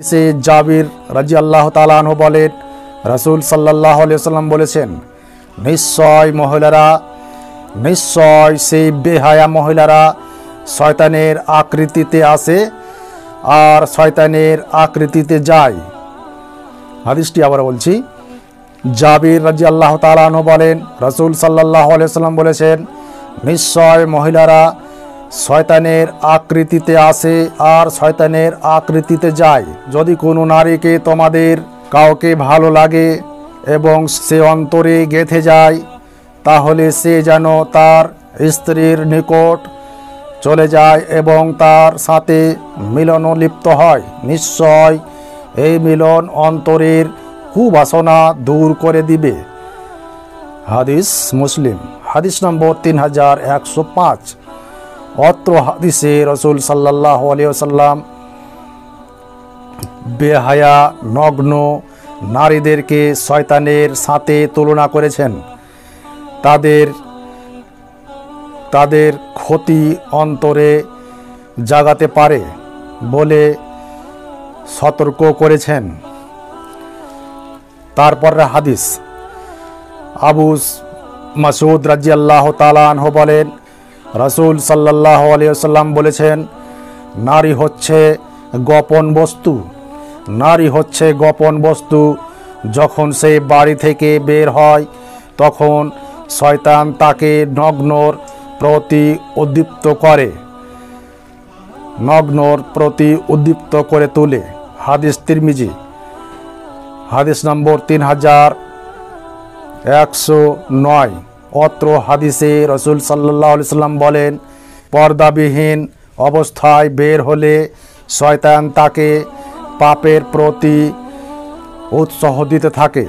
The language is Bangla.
সে জাবির রাদিয়াল্লাহু তাআলা আনহু বলেন, রাসূল সাল্লাল্লাহু আলাইহি ওয়াসাল্লাম বলেছেন, নিশ্চয় সেই বেহায়া মহিলারা শয়তানের আকৃতিতে আসে আর শয়তানের আকৃতিতে যায়। হাদিসটি আবার বলছি, জাবির রাদিয়াল্লাহু তাআলা আনহু বলেন, রাসূল সাল্লাল্লাহু আলাইহি ওয়াসাল্লাম বলেছেন, নিশ্চয় মহিলারা শয়তানের আকৃতিতে আসে আর শয়তানের আকৃতিতে যায়। যদি কোনো নারীকে তোমাদের কাউকে ভালো লাগে এবং সে অন্তরে গেঁথে যায়, তাহলে সে যেন তার স্ত্রীর নিকট চলে যায় এবং তার সাথে মিলনে লিপ্ত হয়। নিশ্চয় এই মিলন অন্তরের কুবাসনা দূর করে দিবে। হাদিস মুসলিম। হাদিস নম্বর 3105। অত্র হাদিসে রাসূল সাল্লাল্লাহু আলাইহি ওয়াসাল্লাম বেহায়া নগ্ন নারীদেরকে শয়তানের সাথে তুলনা করেছেন। তাদের ক্ষতি অন্তরে জাগাতে পারে বলে সতর্ক করেছেন। তারপর হাদিস, আবু মাসউদ রাদিয়াল্লাহু তাআলা আনহু বলেন, রাসূল সাল্লাল্লাহু আলাইহি ওয়াসাল্লাম বলেছেন, নারী হচ্ছে গোপন বস্তু। যখন সে বাড়ি থেকে বের হয় তখন শয়তান তাকে নগ্নর প্রতি উদ্দীপ্ত করে তোলে। হাদিস তিরমিজি। হাদিস নম্বর 3109। অত্র হাদিসে রাসূল সাল্লাল্লাহু আলাইহি ওয়াসাল্লাম বলেন, পর্দাবিহীন অবস্থায় বের হলে শয়তান তাকে পাপের প্রতি উৎসাহ দিতে থাকে।